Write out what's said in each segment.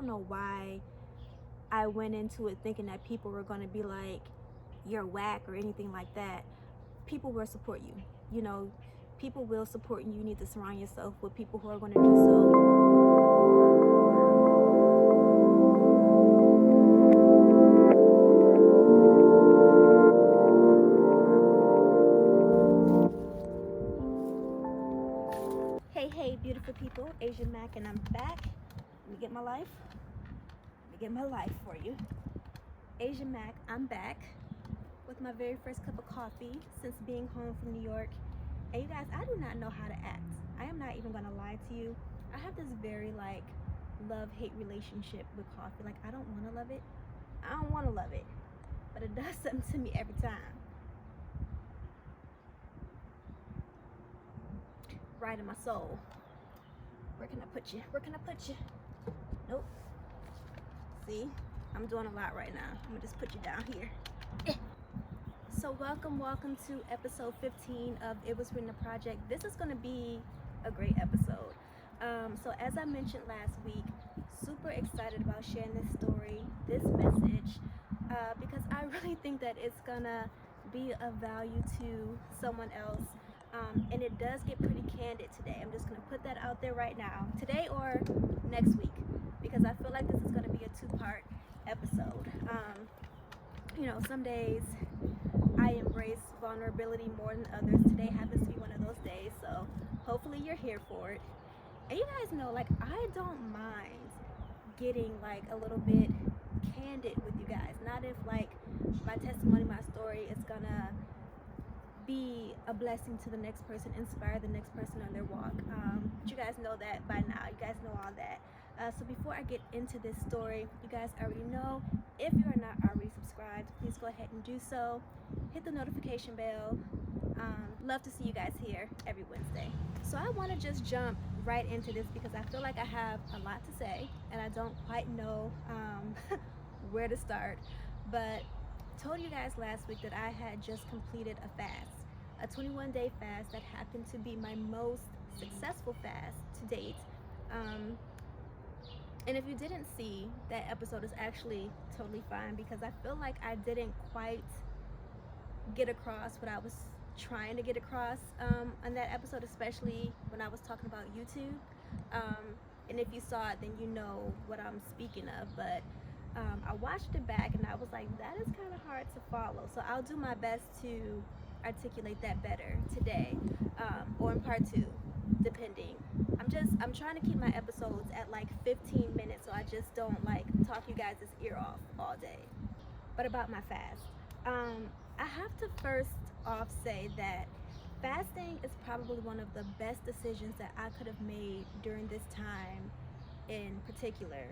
don't know why I went into it thinking that people were going to be like, you're whack or anything like that. People will support you. You know, people will support you. You need to surround yourself with people who are going to do so. Hey, beautiful people, Asian Mac, and I'm back. Let me get my life. For you. Asian Mac, I'm back with my very first cup of coffee since being home from New York. And you guys, I do not know how to act. I am not even gonna lie to you. I have this very love-hate relationship with coffee. Like, I don't wanna love it. I don't wanna love it. But it does something to me every time. Right in my soul. Where can I put you? Nope. See, I'm doing a lot right now. I'm gonna just put you down here. So welcome to episode 15 of It Was Written a Project. This is gonna be a great episode. So as I mentioned last week, super excited about sharing this story, this message, because I really think that it's gonna be of value to someone else. And it does get pretty candid today. I'm just gonna put that out there right now, today or next week, because I feel like this is gonna be a two-part episode. You know, some days I embrace vulnerability more than others. Today happens to be one of those days, so hopefully you're here for it. And you guys know, like, I don't mind getting like a little bit candid with you guys. Not if like my testimony, my story is gonna be a blessing to the next person, inspire the next person on their walk. But you guys know that by now. You guys know all that. So before I get into this story, you guys already know, if you are not already subscribed, please go ahead and do so. Hit the notification bell. Love to see you guys here every Wednesday. So I want to just jump right into this because I feel like I have a lot to say and I don't quite know where to start. But told you guys last week that I had just completed a fast, a 21-day fast that happened to be my most successful fast to date. And if you didn't see, that episode is actually totally fine because I feel like I didn't quite get across what I was trying to get across on that episode, especially when I was talking about YouTube. And if you saw it, then you know what I'm speaking of. But I watched it back and I was like, that is kind of hard to follow. So I'll do my best to articulate that better today, or in part two, depending. I'm trying to keep my episodes at like 15 minutes so I just don't like talk you guys' ear off all day. But about my fast, I have to first off say that fasting is probably one of the best decisions that I could have made during this time in particular.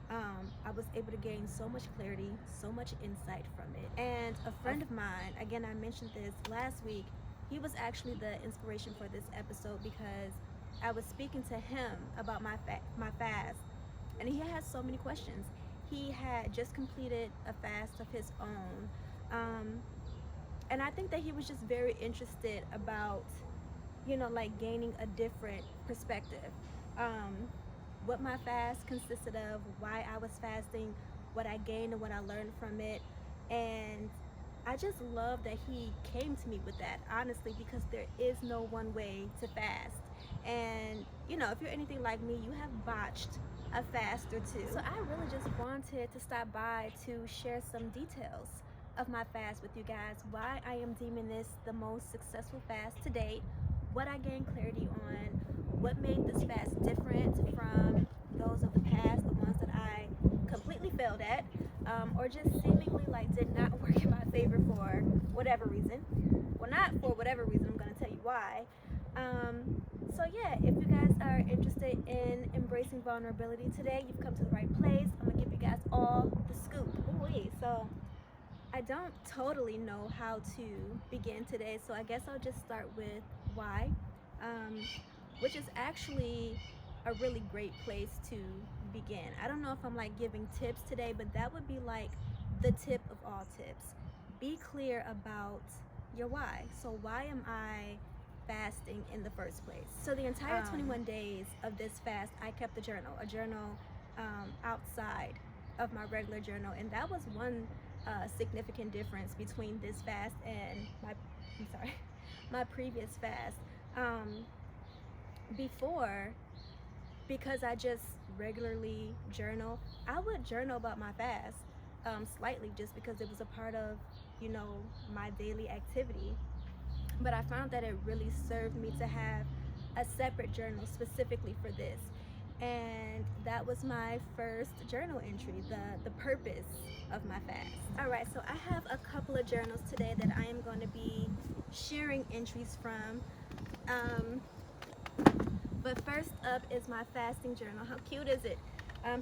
I was able to gain so much clarity, so much insight from it. And a friend of mine, again, I mentioned this last week, he was actually the inspiration for this episode because I was speaking to him about my fast, and he had so many questions. He had just completed a fast of his own, and I think that he was just very interested about, you know, like gaining a different perspective. What my fast consisted of, why I was fasting, what I gained and what I learned from it. And I just love that he came to me with that, honestly, because there is no one way to fast. And, you know, if you're anything like me, you have botched a fast or two. So I really just wanted to stop by to share some details of my fast with you guys, why I am deeming this the most successful fast to date, what I gained clarity on, what made this fast different from those of the past, the ones that I completely failed at, or just seemingly like did not work in my favor for whatever reason. Well, not for whatever reason, I'm going to tell you why. So yeah, if you guys are interested in embracing vulnerability today, you've come to the right place. I'm going to give you guys all the scoop. Ooh, so I don't totally know how to begin today, so I guess I'll just start with why, which is actually a really great place to begin. I don't know if I'm like giving tips today, but that would be like the tip of all tips. Be clear about your why. So why am I fasting in the first place? So the entire 21 days of this fast, I kept a journal outside of my regular journal, and that was one significant difference between this fast and my previous fast. Before, because I just regularly journal, I would journal about my fast slightly, just because it was a part of, my daily activity. But I found that it really served me to have a separate journal specifically for this. And that was my first journal entry, the purpose of my fast. All right, so I have a couple of journals today that I am going to be sharing entries from. But first up is my fasting journal. How cute is it?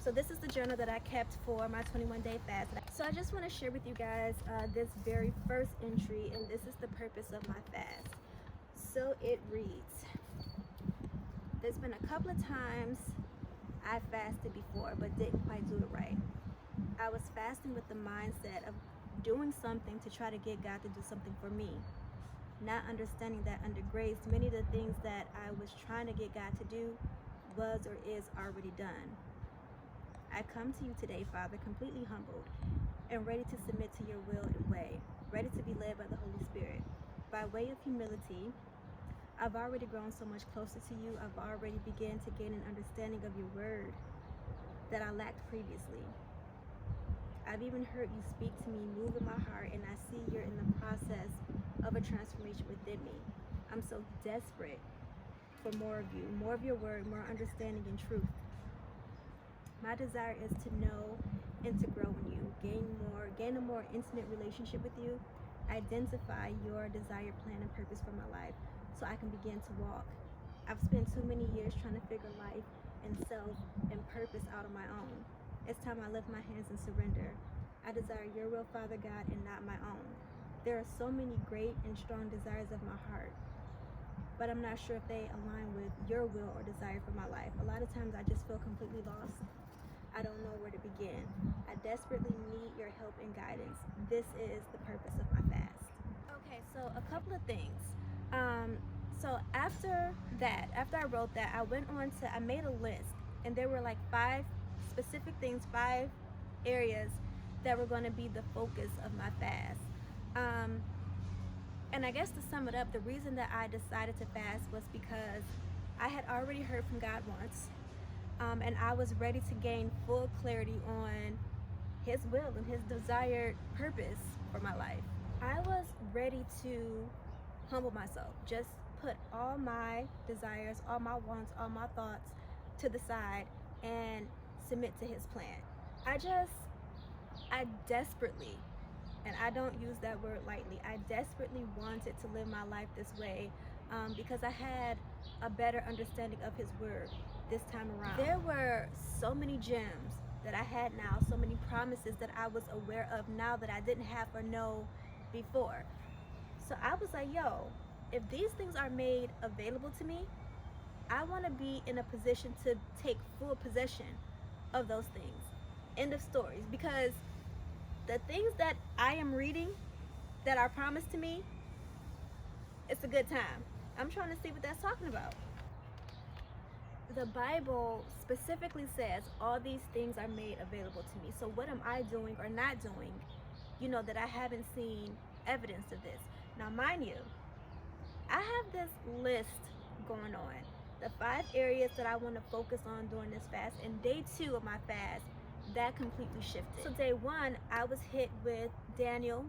So this is the journal that I kept for my 21-day fast. So I just want to share with you guys this very first entry, and this is the purpose of my fast. So it reads, there's been a couple of times I fasted before but didn't quite do it right. I was fasting with the mindset of doing something to try to get God to do something for me, not understanding that under grace, many of the things that I was trying to get God to do was or is already done. I come to you today, Father, completely humbled and ready to submit to your will and way, ready to be led by the Holy Spirit. By way of humility, I've already grown so much closer to you. I've already begun to gain an understanding of your word that I lacked previously. I've even heard you speak to me, move in my heart, and I see you're in the process of a transformation within me. I'm so desperate for more of you, more of your word, more understanding and truth. My desire is to know and to grow in you, gain a more intimate relationship with you, identify your desired plan and purpose for my life so I can begin to walk. I've spent too many years trying to figure life and self and purpose out on my own. It's time I lift my hands and surrender. I desire your will, Father God, and not my own. There are so many great and strong desires of my heart, but I'm not sure if they align with your will or desire for my life. A lot of times I just feel completely lost. I don't know where to begin. I desperately need your help and guidance. This is the purpose of my fast. Okay, so a couple of things. So after I wrote that, I made a list, and there were like 5 specific things, 5 areas that were going to be the focus of my fast. And I guess to sum it up, the reason that I decided to fast was because I had already heard from God once, and I was ready to gain full clarity on his will and his desired purpose for my life. I was ready to humble myself, just put all my desires, all my wants, all my thoughts to the side and submit to his plan. I desperately, and I don't use that word lightly, I desperately wanted to live my life this way because I had a better understanding of his word this time around. There were so many gems that I had now, so many promises that I was aware of now that I didn't have or know before. So I was like, yo, if these things are made available to me, I want to be in a position to take full possession of those things. End of stories. Because the things that I am reading that are promised to me, it's a good time. I'm trying to see what that's talking about. The Bible specifically says all these things are made available to me. So what am I doing or not doing, that I haven't seen evidence of this? Now, mind you, I have this list going on, the 5 areas that I want to focus on during this fast. And day 2 of my fast, that completely shifted. So day 1, I was hit with Daniel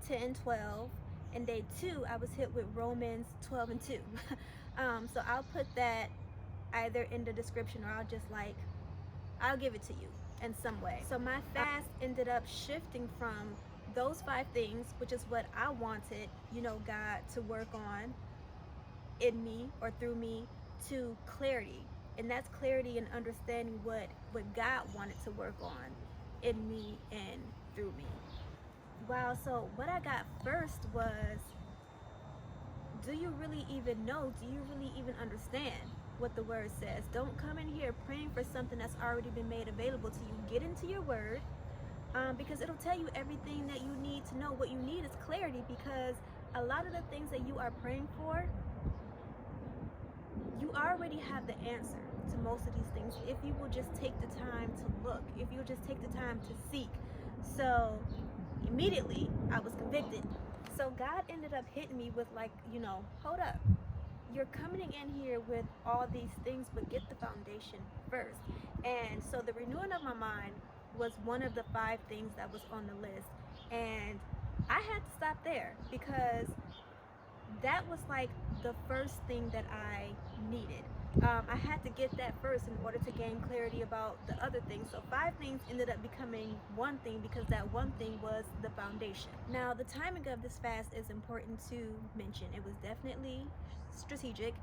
10:12, and day 2, I was hit with Romans 12:2. So I'll put that either in the description, or I'll give it to you in some way. So my fast ended up shifting from those 5 things, which is what I wanted, God to work on in me or through me, to clarity. And that's clarity and understanding what God wanted to work on in me and through me. Wow, so what I got first was, do you really even know? Do you really even understand what the word says? Don't come in here praying for something that's already been made available to you. Get into your word, because it'll tell you everything that you need to know. What you need is clarity, because a lot of the things that you are praying for, you already have the answer. to most of these things if you will just take the time to look, if you'll just take the time to seek. So immediately I was convicted. So God ended up hitting me with, like, hold up. You're coming in here with all these things, but get the foundation first. And so the renewing of my mind was one of the 5 things that was on the list. And I had to stop there because that was like the first thing that I needed. I had to get that first in order to gain clarity about the other things. So 5 things ended up becoming one thing because that one thing was the foundation. Now, the timing of this fast is important to mention. It was definitely strategic.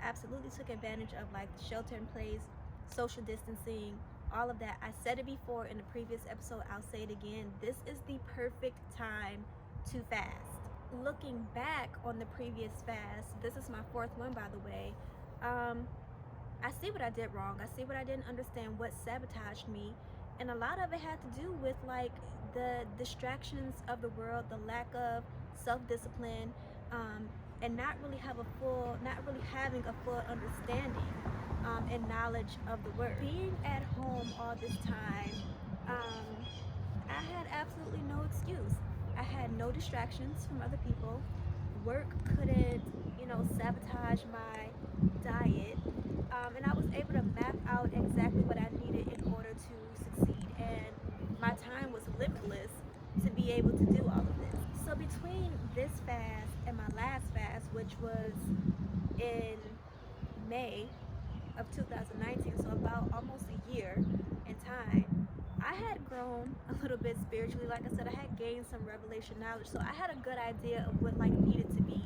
Absolutely took advantage of like shelter in place, social distancing, all of that. I said it before in the previous episode, I'll say it again. This is the perfect time to fast. Looking back on the previous fast, this is my 4th one, by the way. I see what I did wrong. I see what I didn't understand, what sabotaged me, and a lot of it had to do with like the distractions of the world, the lack of self-discipline, and not really having a full understanding and knowledge of the word. Being at home all this time, I had absolutely no excuse. I had no distractions from other people. Work couldn't, sabotage my diet. And I was able to map out exactly what I needed in order to succeed. And my time was limitless to be able to do all of this. So between this fast and my last fast, which was in May of 2019, so about almost a year in time, I had grown a little bit spiritually. Like I said, I had gained some revelation knowledge, so I had a good idea of what like needed to be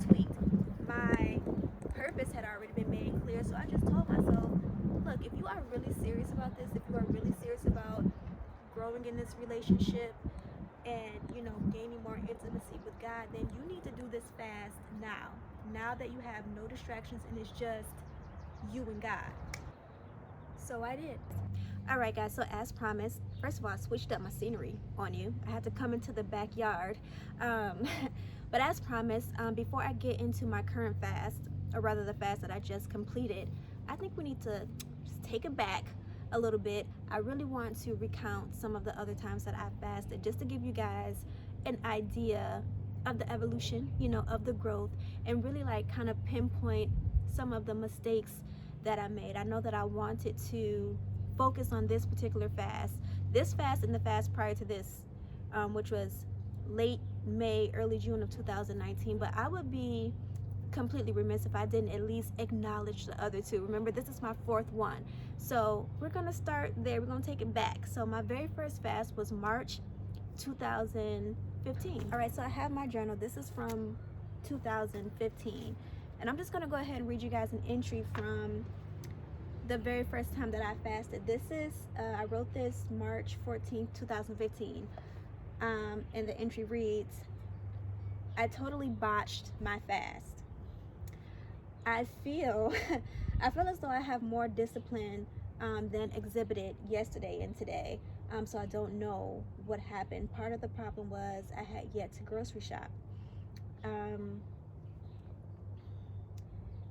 tweaked. My purpose had already been made clear, so I just told myself, look, if you are really serious about this, if you are really serious about growing in this relationship and gaining more intimacy with God, then you need to do this fast now that you have no distractions and it's just you and God. So I did. All right, guys, so as promised, first of all, I switched up my scenery on you. I had to come into the backyard. But as promised, before I get into my current fast, or rather the fast that I just completed, I think we need to just take it back a little bit. I really want to recount some of the other times that I fasted, just to give you guys an idea of the evolution, of the growth, and really like kind of pinpoint some of the mistakes that I made. I know that I wanted to focus on this particular fast, and the fast prior to this, which was late May, early June of 2019, but I would be completely remiss if I didn't at least acknowledge the other 2. Remember, this is my 4th one, so we're gonna start there. We're gonna take it back. So my very first fast was March 2015. All right, so I have my journal. This is from 2015, and I'm just gonna go ahead and read you guys an entry from the very first time that I fasted. This is I wrote this March 14th, 2015, and the entry reads, I totally botched my fast. I feel as though I have more discipline than exhibited yesterday and today, so I don't know what happened. Part of the problem was I had yet to grocery shop. And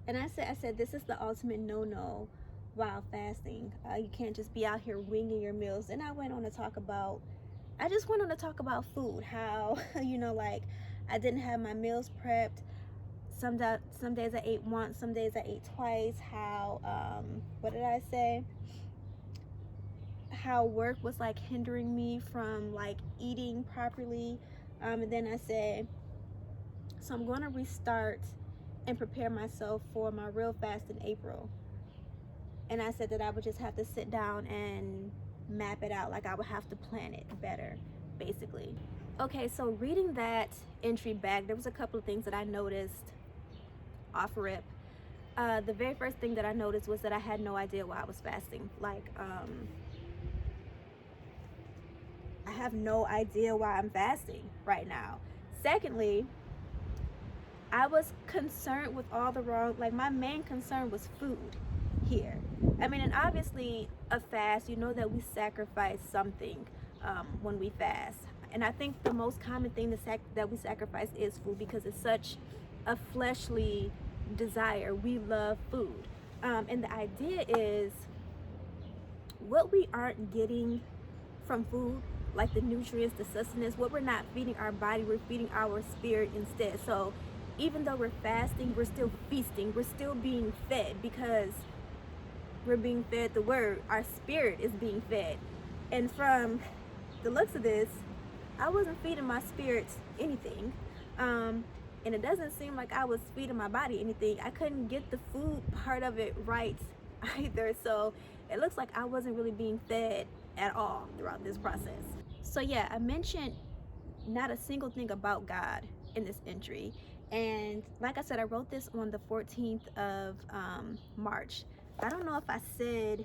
I said this is the ultimate no-no while fasting. You can't just be out here winging your meals. And I just went on to talk about food, how like I didn't have my meals prepped. Some days I ate once, some days I ate twice. How what did I say? How work was like hindering me from like eating properly. And then I said, so I'm going to restart and prepare myself for my real fast in April. And I said that I would just have to sit down and map it out. Like I would have to plan it better, basically. Okay, so reading that entry back, there was a couple of things that I noticed off rip. The very first thing that I noticed was that I had no idea why I was fasting. Like, I have no idea why I'm fasting right now. Secondly, I was concerned with all the wrong, like my main concern was food here. I mean, and obviously a fast, that we sacrifice something when we fast. And I think the most common thing that we sacrifice is food, because it's such a fleshly desire. We love food. And the idea is what we aren't getting from food, like the nutrients, the sustenance, what we're not feeding our body, we're feeding our spirit instead. So even though we're fasting, we're still feasting, we're still being fed, because we're being fed the word, our spirit is being fed. And from the looks of this, I wasn't feeding my spirit anything. And it doesn't seem like I was feeding my body anything. I couldn't get the food part of it right either. So it looks like I wasn't really being fed at all throughout this process. So yeah, I mentioned not a single thing about God in this entry. And like I said, I wrote this on the 14th of March. I don't know if I said,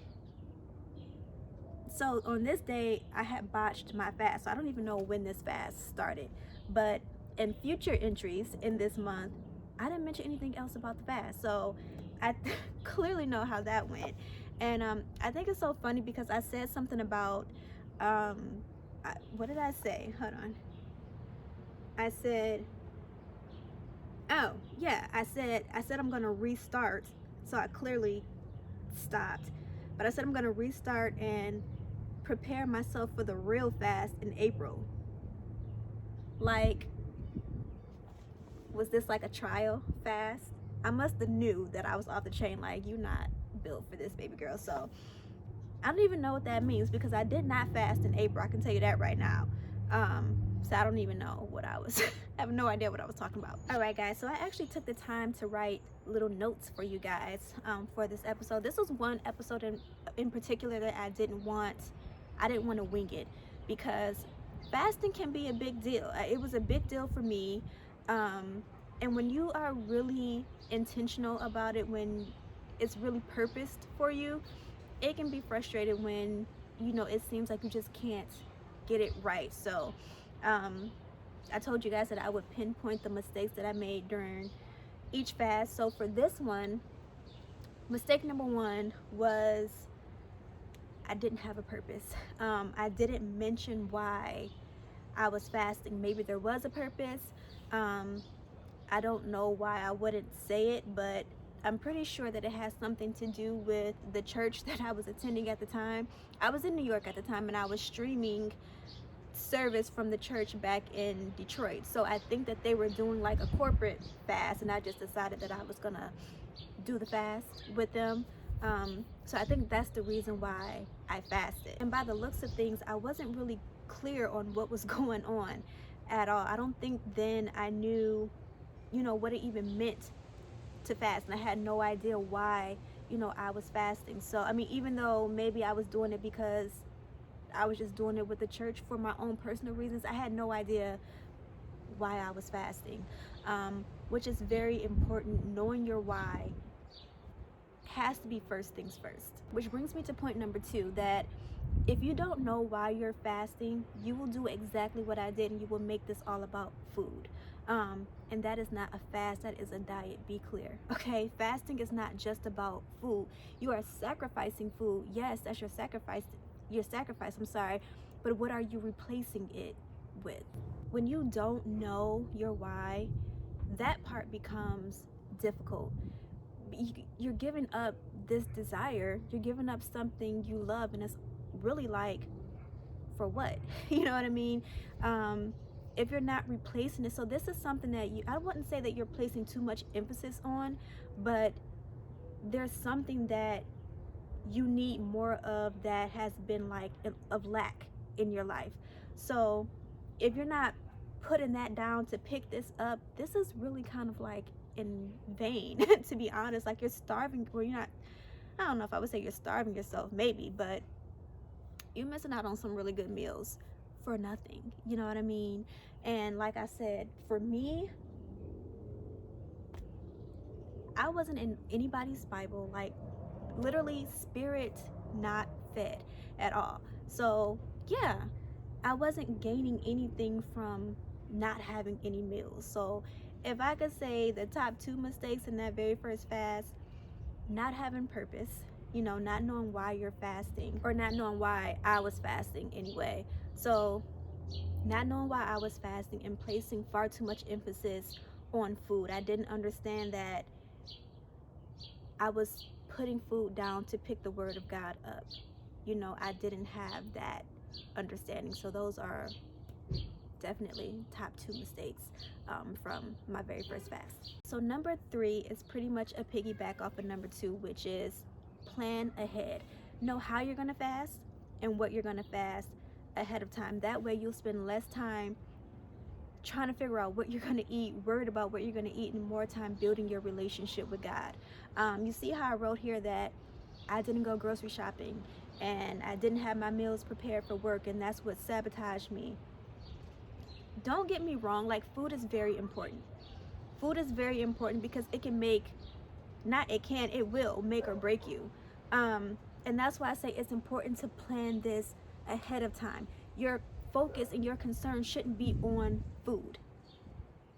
so on this day I had botched my fast, so I don't even know when this fast started. But in future entries in this month, I didn't mention anything else about the fast, so I clearly know how that went. And I think it's so funny because I said something about what did I say? Hold on. I said, oh yeah, I said I'm gonna restart. So I clearly stopped, but I said I'm gonna restart and prepare myself for the real fast in April. Like, was this like a trial fast? I must have knew that I was off the chain, like, you not built for this, baby girl. So I don't even know what that means, because I did not fast in April, I can tell you that right now. So I don't even know what I was I have no idea what I was talking about. All right guys, so I actually took the time to write little notes for you guys for this episode. This was one episode in particular that I didn't want to wing it, because fasting can be a big deal. It was a big deal for me, and when you are really intentional about it, when it's really purposed for you, it can be frustrated when, you know, it seems like you just can't get it right. So I told you guys that I would pinpoint the mistakes that I made during each fast. So for this one, mistake number one was I didn't have a purpose. I didn't mention why I was fasting. Maybe there was a purpose. I don't know why I wouldn't say it, but I'm pretty sure that it has something to do with the church that I was attending at the time. I was in New York at the time, and I was streaming service from the church back in Detroit. So I think that they were doing like a corporate fast, and I just decided that I was gonna do the fast with them. So I think that's the reason why I fasted. And by the looks of things, I wasn't really clear on what was going on at all. I don't think then I knew, you know, what it even meant to fast, and I had no idea why, you know, I was fasting. So I mean, even though maybe I was doing it because I was just doing it with the church for my own personal reasons, I had no idea why I was fasting, which is very important. Knowing your why has to be first things first. Which brings me to point number two, that if you don't know why you're fasting, you will do exactly what I did, and you will make this all about food. And that is not a fast, that is a diet, be clear. Okay, fasting is not just about food. You are sacrificing food. Yes, that's your sacrifice, I'm sorry, but what are you replacing it with? When you don't know your why, that part becomes difficult. You're giving up this desire, you're giving up something you love, and it's really like, for what? You know what I mean? If you're not replacing it. So this is something that I wouldn't say that you're placing too much emphasis on, but there's something that you need more of that has been like of lack in your life. So if you're not putting that down to pick this up, this is really kind of like in vain, to be honest. Like, you're starving, or you're not, I don't know if I would say you're starving yourself, maybe, but you're missing out on some really good meals for nothing. You know what I mean? And like I said, for me, I wasn't in anybody's Bible, like literally spirit not fed at all. So yeah, I wasn't gaining anything from not having any meals. So if I could say the top two mistakes in that very first fast, not having purpose, you know, not knowing why you're fasting, or not knowing why I was fasting anyway. So not knowing why I was fasting and placing far too much emphasis on food. I didn't understand that I was putting food down to pick the word of God up. You know, I didn't have that understanding. So those are definitely top 2 mistakes from my very first fast. So number 3 is pretty much a piggyback off of number 2, which is plan ahead. Know how you're going to fast and what you're going to fast ahead of time. That way you'll spend less time trying to figure out what you're going to eat, worried about what you're going to eat, and more time building your relationship with God. You see how I wrote here that I didn't go grocery shopping and I didn't have my meals prepared for work, and that's what sabotaged me. Don't get me wrong, like, food is very important. Food is very important because it can make, it will make or break you. And that's why I say it's important to plan this ahead of time. Your focus and your concern shouldn't be on food.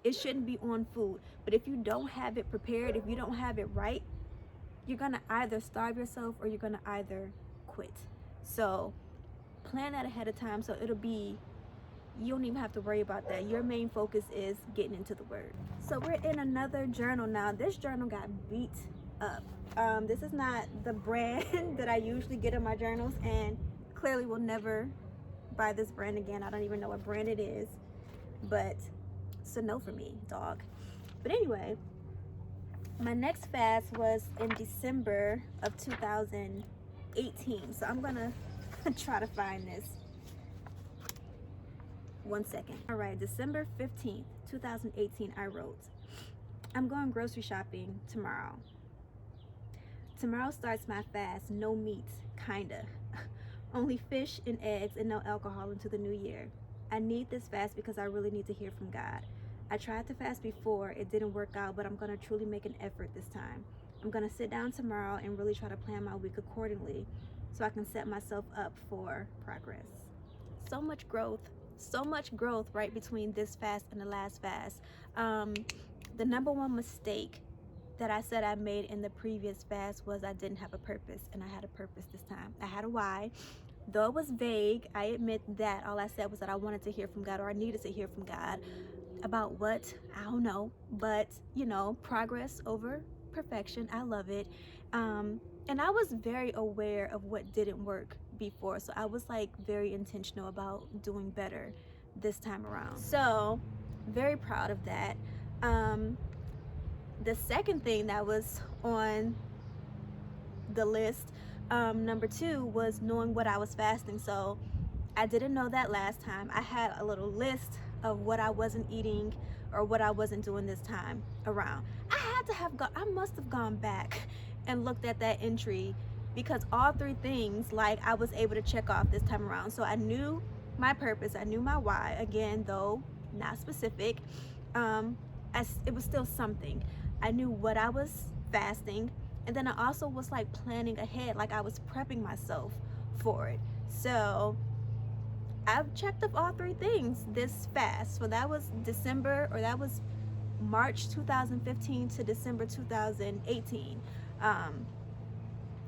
It shouldn't be on food. But if you don't have it prepared, if you don't have it right, you're going to either starve yourself or you're going to either quit. So plan that ahead of time, so it'll be, you don't even have to worry about that. Your main focus is getting into the word. So we're in another journal now. This journal got beat up. This is not the brand that I usually get in my journals, and clearly will never buy this brand again. I don't even know what brand it is, but it's a no for me, dog. But anyway, my next fast was in December of 2018. So I'm gonna try to find this. 1 second. All right, December 15th, 2018, I wrote, I'm going grocery shopping tomorrow. Tomorrow starts my fast, no meat, kinda. Only fish and eggs and no alcohol into the new year. I need this fast because I really need to hear from God. I tried to fast before, it didn't work out, but I'm gonna truly make an effort this time. I'm gonna sit down tomorrow and really try to plan my week accordingly so I can set myself up for progress. So much growth right between this fast and the last fast. The number 1 mistake that I said I made in the previous fast was I didn't have a purpose, and I had a purpose this time. I had a why. Though it was vague, I admit that all I said was that I wanted to hear from God, or I needed to hear from God. About what? I don't know. But, you know, progress over perfection. I love it. And I was very aware of what didn't work before. So I was like very intentional about doing better this time around. So very proud of that. The second thing that was on the list, number 2, was knowing what I was fasting. So I didn't know that last time. I had a little list of what I wasn't eating or what I wasn't doing this time around. I must have gone back and looked at that entry, because all 3 things, like, I was able to check off this time around. So I knew my purpose, I knew my why, again, though not specific. It was still something. I knew what I was fasting, and then I also was like planning ahead, like I was prepping myself for it. So I've checked off all 3 things this fast. So that was March 2015 to December 2018.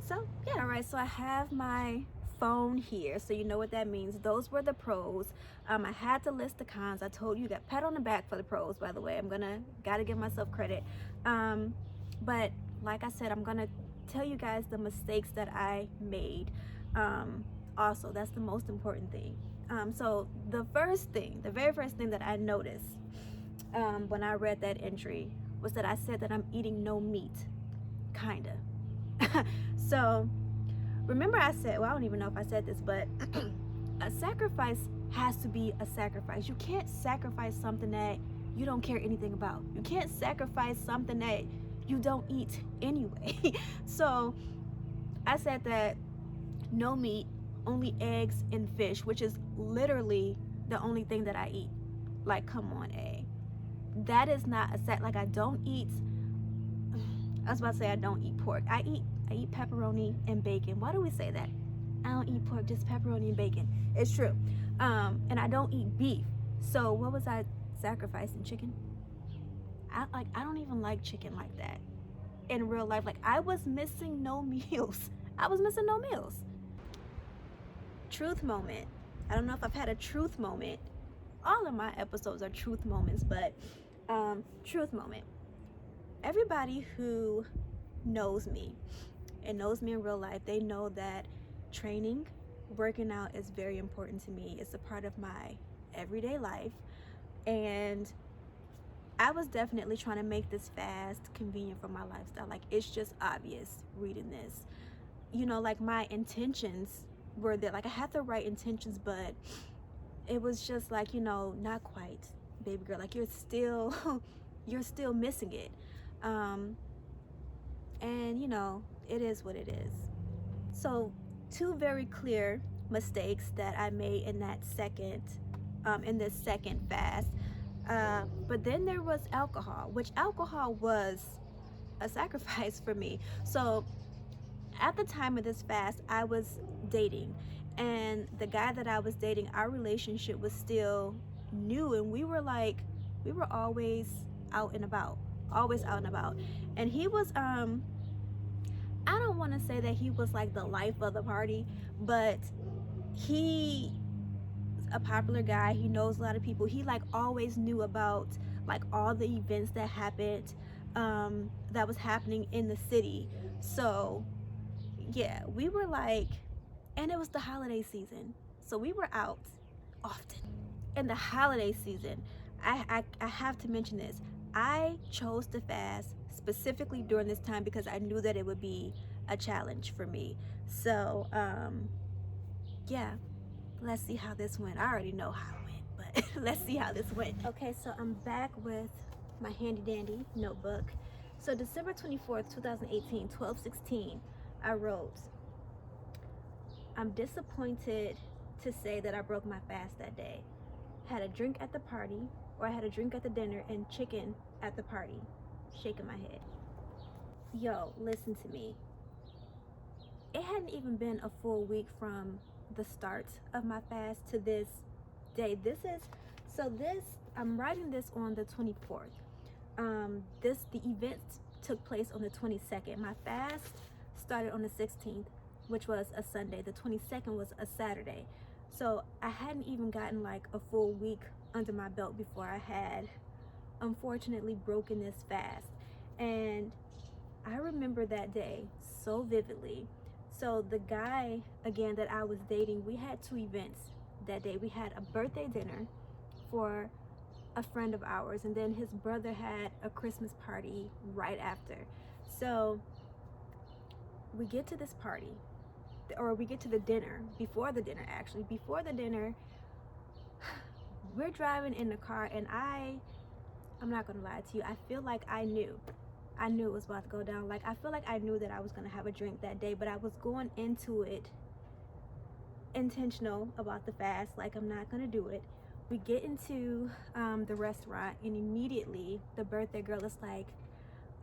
So yeah, all right, so I have my phone here, so you know what that means. Those were the pros. I had to list the cons. I told you, got pat on the back for the pros, by the way. Gotta give myself credit. But like I said, I'm gonna tell you guys the mistakes that I made. Also, that's the most important thing. So the very first thing that I noticed when I read that entry was that I said that I'm eating no meat, kinda. So remember I said, well, I don't even know if I said this, but a sacrifice has to be a sacrifice. You can't sacrifice something that you don't care anything about. You can't sacrifice something that you don't eat anyway. So I said that no meat, only eggs and fish, which is literally the only thing that I eat. Like, come on, that is not like, I don't eat, I was about to say I don't eat pork. I eat pepperoni and bacon. Why do we say that? I don't eat pork, just pepperoni and bacon. It's true. And I don't eat beef. So what was I sacrificing? Chicken? I don't even like chicken like that in real life. Like, I was missing no meals. Truth moment. I don't know if I've had a truth moment. All of my episodes are truth moments, but truth moment. Everybody who knows me and knows me in real life, they know that training, working out is very important to me. It's a part of my everyday life. And I was definitely trying to make this fast convenient for my lifestyle. Like, it's just obvious reading this. You know, like, my intentions were there. Like, I had the right intentions, but it was just like, you know, not quite, baby girl. Like, you're still you're still missing it. And you know, it is what it is. So, two very clear mistakes that I made in that second in this second fast. But then there was alcohol, which alcohol was a sacrifice for me. So at the time of this fast, I was dating, and the guy that I was dating, our relationship was still new, and we were always out and about, always out and about. And he was I don't want to say that he was like the life of the party, but he a popular guy. He knows a lot of people. He like always knew about like all the events that happened, that was happening in the city. So yeah, we were like, and it was the holiday season, so we were out often. In the holiday season, I have to mention this. I chose to fast specifically during this time because I knew that it would be a challenge for me. So yeah, let's see how this went. I already know how it went, but let's see how this went. Okay, so I'm back with my handy dandy notebook. So December 24th, 2018, 12:16, I wrote, I'm disappointed to say that I broke my fast that day. Had a drink at the party, or I had a drink at the dinner and chicken at the party. Shaking my head. Yo, listen to me. It hadn't even been a full week from the start of my fast to this day. I'm writing this on the 24th. The event took place on the 22nd. My fast started on the 16th, which was a Sunday. The 22nd was a Saturday. So I hadn't even gotten like a full week under my belt before I had unfortunately broken this fast. And I remember that day so vividly. So the guy, again, that I was dating, we had two events that day. We had a birthday dinner for a friend of ours, and then his brother had a Christmas party right after. So we get to this party, or we get to the dinner, before the dinner, we're driving in the car, and I'm not gonna lie to you, I feel like I knew it was about to go down. Like, I feel like I knew that I was gonna have a drink that day, but I was going into it intentional about the fast, like I'm not gonna do it. We get into the restaurant, and immediately the birthday girl is like,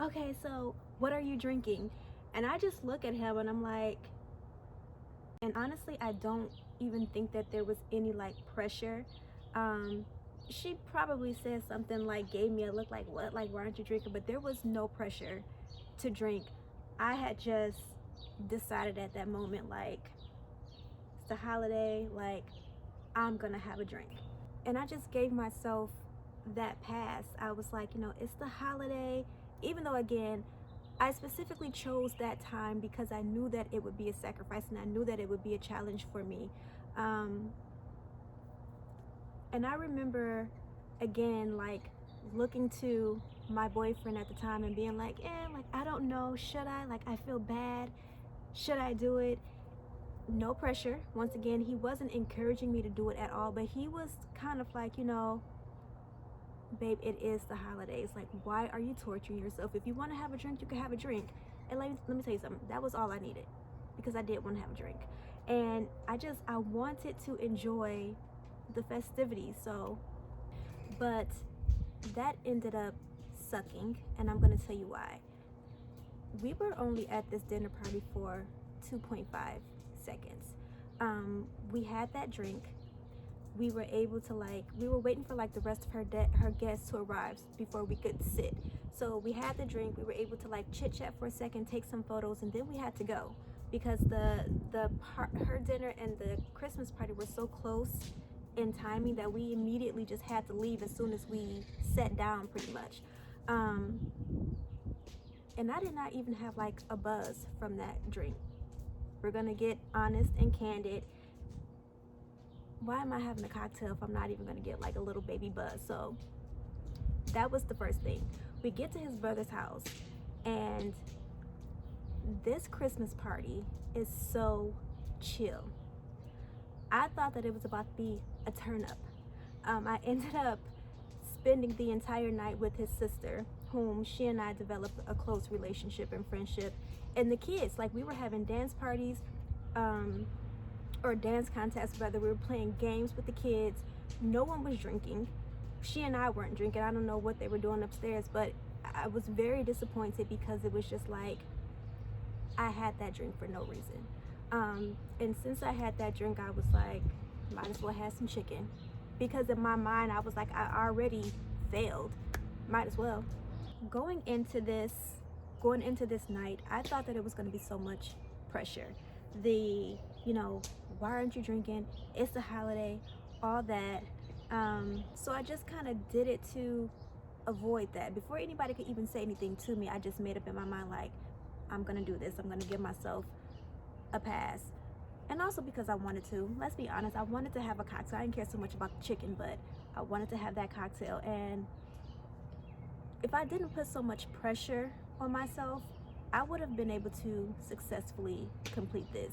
okay, so what are you drinking? And I just look at him and I'm like, and honestly, I don't even think that there was any like pressure. She probably said something like, gave me a look like, what, like, why aren't you drinking? But there was no pressure to drink. I had just decided at that moment, like, it's the holiday, like, I'm gonna have a drink. And I just gave myself that pass. I was like, you know, it's the holiday. Even though, again, I specifically chose that time because I knew that it would be a sacrifice, and I knew that it would be a challenge for me. And I remember, again, like, looking to my boyfriend at the time and being like, like, I don't know, should I? Like, I feel bad. Should I do it? No pressure. Once again, he wasn't encouraging me to do it at all, but he was kind of like, you know, babe, it is the holidays. Like, why are you torturing yourself? If you want to have a drink, you can have a drink. And let me tell you something. That was all I needed, because I did want to have a drink. And I wanted to enjoy the festivities. So, but that ended up sucking, and I'm going to tell you why. We were only at this dinner party for 2.5 seconds. We had that drink. We were able to, like, we were waiting for like the rest of her guests to arrive before we could sit. So we had the drink. We were able to like chit chat for a second, take some photos, and then we had to go because her dinner and the Christmas party were so close in timing that we immediately just had to leave as soon as we sat down, pretty much. And I did not even have like a buzz from that drink. We're gonna get honest and candid. Why am I having a cocktail if I'm not even gonna get like a little baby buzz? So that was the first thing. We get to his brother's house, and this Christmas party is so chill. I thought that it was about to be a turn up. I ended up spending the entire night with his sister, whom she and I developed a close relationship and friendship. And the kids, like, we were having dance parties, or dance contests rather. We were playing games with the kids. No one was drinking. She and I weren't drinking. I don't know what they were doing upstairs, but I was very disappointed because it was just like I had that drink for no reason. And since I had that drink, I was like, might as well have some chicken, because in my mind I was like, I already failed, might as well. Going into this night, I thought that it was going to be so much pressure. Why aren't you drinking? It's the holiday, all that. So I just kind of did it to avoid that. Before anybody could even say anything to me, I just made up in my mind, like, I'm gonna do this. I'm gonna give myself a pass. And also because I wanted to. Let's be honest, I wanted to have a cocktail. I didn't care so much about the chicken, but I wanted to have that cocktail. And if I didn't put so much pressure on myself, I would have been able to successfully complete this.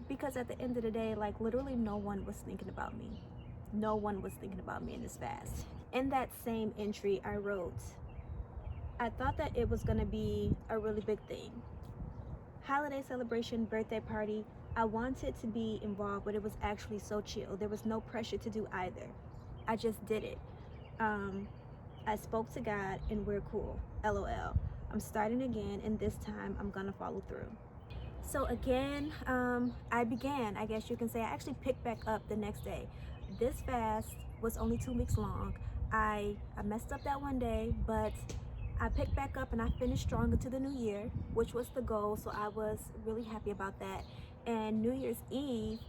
Because at the end of the day, like, literally no one was thinking about me. No one was thinking about me in this fast. In that same entry, I wrote, I thought that it was gonna be a really big thing. Holiday celebration, birthday party. I wanted to be involved, but it was actually so chill. There was no pressure to do either. I just did it. I spoke to God and we're cool. LOL. I'm starting again, and this time I'm gonna follow through. So again, I guess you can say, I actually picked back up the next day. This fast was only 2 weeks long. I messed up that one day, but I picked back up and I finished strong into the new year, which was the goal. So I was really happy about that. And New Year's Eve,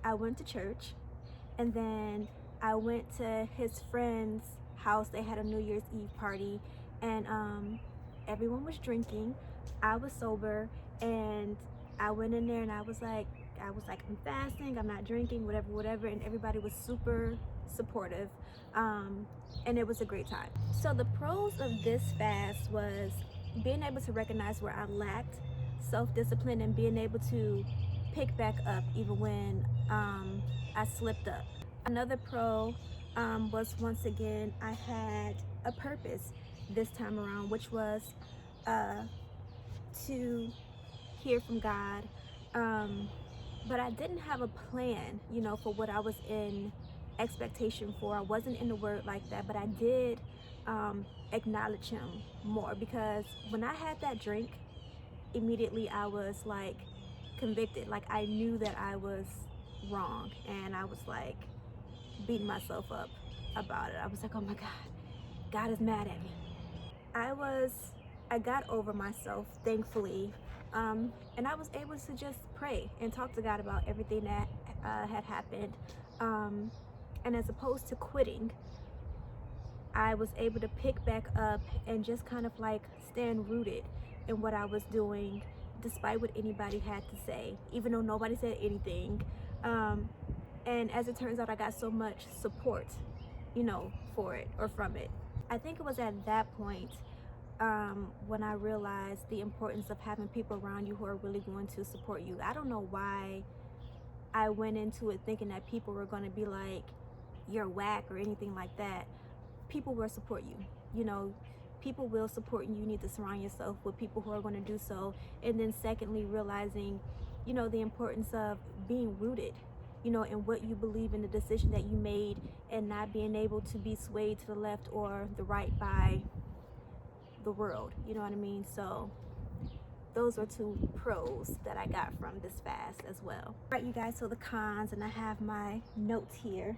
I went to church, and then I went to his friend's house. They had a New Year's Eve party, and everyone was drinking. I was sober, and I went in there and I was like, I'm fasting, I'm not drinking, whatever, and everybody was super supportive, and it was a great time. So the pros of this fast was being able to recognize where I lacked self-discipline and being able to pick back up even when I slipped up. Another pro was, once again, I had a purpose this time around, which was to hear from God. But I didn't have a plan, for what I was in expectation for. I wasn't in the word like that, but I did acknowledge him more, because when I had that drink, immediately I was like convicted. Like, I knew that I was wrong, and I was like beating myself up about it. I was like, oh my God is mad at me. I got over myself, thankfully, and I was able to just pray and talk to God about everything that had happened. And as opposed to quitting, I was able to pick back up and just kind of like stand rooted in what I was doing, despite what anybody had to say, even though nobody said anything. And as it turns out, I got so much support, for it or from it. I think it was at that point when I realized the importance of having people around you who are really going to support you. I don't know why I went into it thinking that people were going to be like, you're whack or anything like that. People will support you. People will support you. You need to surround yourself with people who are going to do so. And then secondly, realizing, the importance of being rooted, in what you believe in, the decision that you made, and not being able to be swayed to the left or the right by the world. You know what I mean? So those are two pros that I got from this fast as well. All right, you guys, so the cons, and I have my notes here.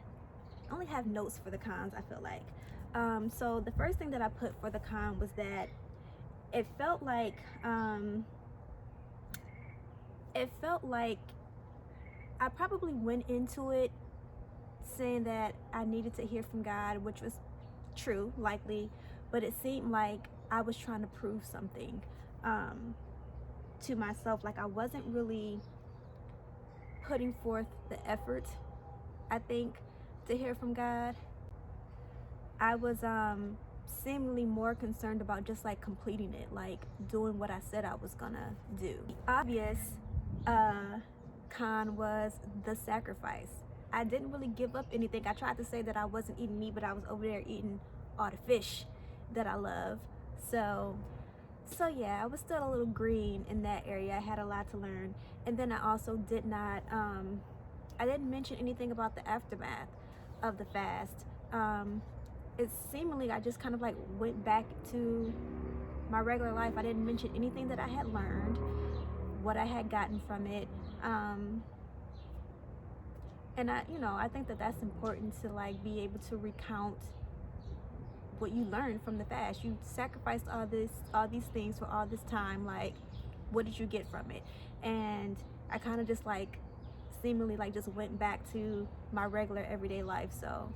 I only have notes for the cons, I feel like. So the first thing that I put for the con was that it felt like I probably went into it saying that I needed to hear from God, which was true, likely, but it seemed like I was trying to prove something to myself. Like I wasn't really putting forth the effort, I think, to hear from God. I was seemingly more concerned about just like completing it, like doing what I said I was gonna do. The obvious con was the sacrifice. I didn't really give up anything. I tried to say that I wasn't eating meat, but I was over there eating all the fish that I love. So yeah, I was still a little green in that area. I had a lot to learn. And then I also did not, I didn't mention anything about the aftermath of the fast. It seemingly, I just kind of like went back to my regular life. I didn't mention anything that I had learned, what I had gotten from it. And I think that that's important to like be able to recount what you learned from the fast. You sacrificed all these things for all this time. Like, what did you get from it? And I kind of just like seemingly like just went back to my regular everyday life. So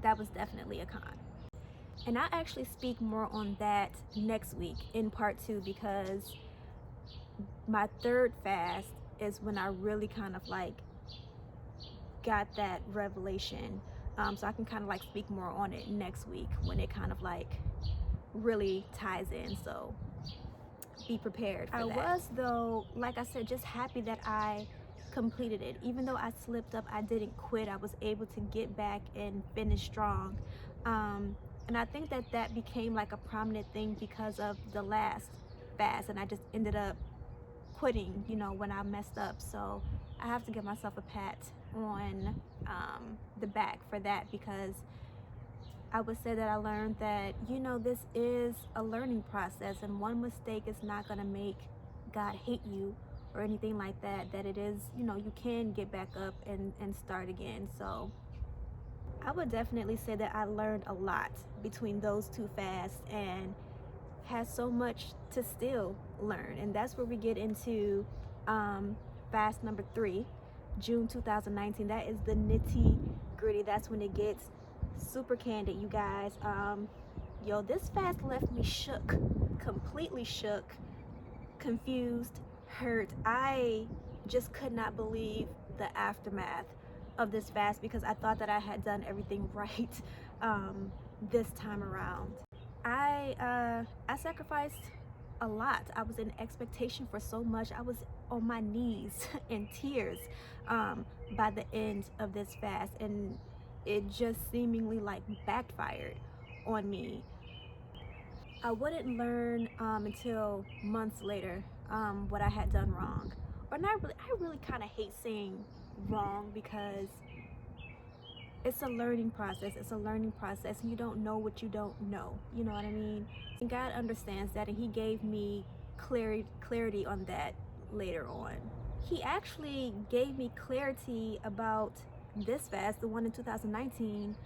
that was definitely a con. And I actually speak more on that next week in part 2, because my third fast is when I really kind of like got that revelation. So I can kind of like speak more on it next week when it kind of like really ties in. So be prepared for that. I was, though, like I said, just happy that I completed it. Even though I slipped up, I didn't quit. I was able to get back and finish strong. And I think that that became like a prominent thing because of the last fast, and I just ended up quitting, when I messed up. So I have to give myself a pat on the back for that, because I would say that I learned that, this is a learning process, and one mistake is not going to make God hate you or anything like that. That it is, you can get back up and start again. So I would definitely say that I learned a lot between those two fasts, and had so much to still learn. And that's where we get into fast number 3, June 2019. That is the nitty gritty. That's when it gets super candid, you guys. This fast left me shook, completely shook, confused, hurt. I just could not believe the aftermath of this fast, because I thought that I had done everything right this time around. I sacrificed a lot. I was in expectation for so much. I was on my knees in tears by the end of this fast, and it just seemingly like backfired on me. I wouldn't learn until months later what I had done wrong. Or not really. I really kind of hate saying wrong, because it's a learning process. It's a learning process, and you don't know what you don't know. You know what I mean? And God understands that, and He gave me clarity on that later on. He actually gave me clarity about this fast, the one in 2019,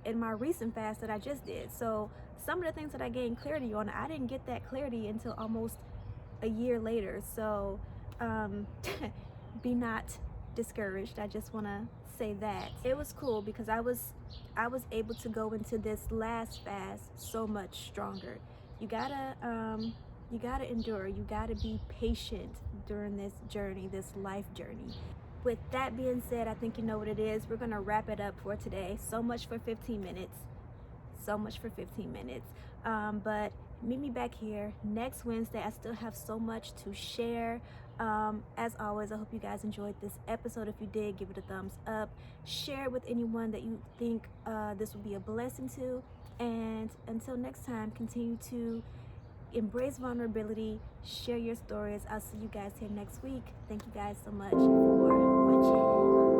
in my recent fast that I just did. So some of the things that I gained clarity on, I didn't get that clarity until almost a year later. So be not discouraged. I just want to say that it was cool, because I was able to go into this last fast so much stronger. You gotta endure. You gotta be patient during this journey, this life journey. With that being said, I think you know what it is. We're gonna wrap it up for today. So much for 15 minutes. But meet me back here next Wednesday. I still have so much to share. As always, I hope you guys enjoyed this episode. If you did, give it a thumbs up. Share it with anyone that you think this would be a blessing to. And until next time, continue to embrace vulnerability, share your stories. I'll see you guys here next week. Thank you guys so much for watching.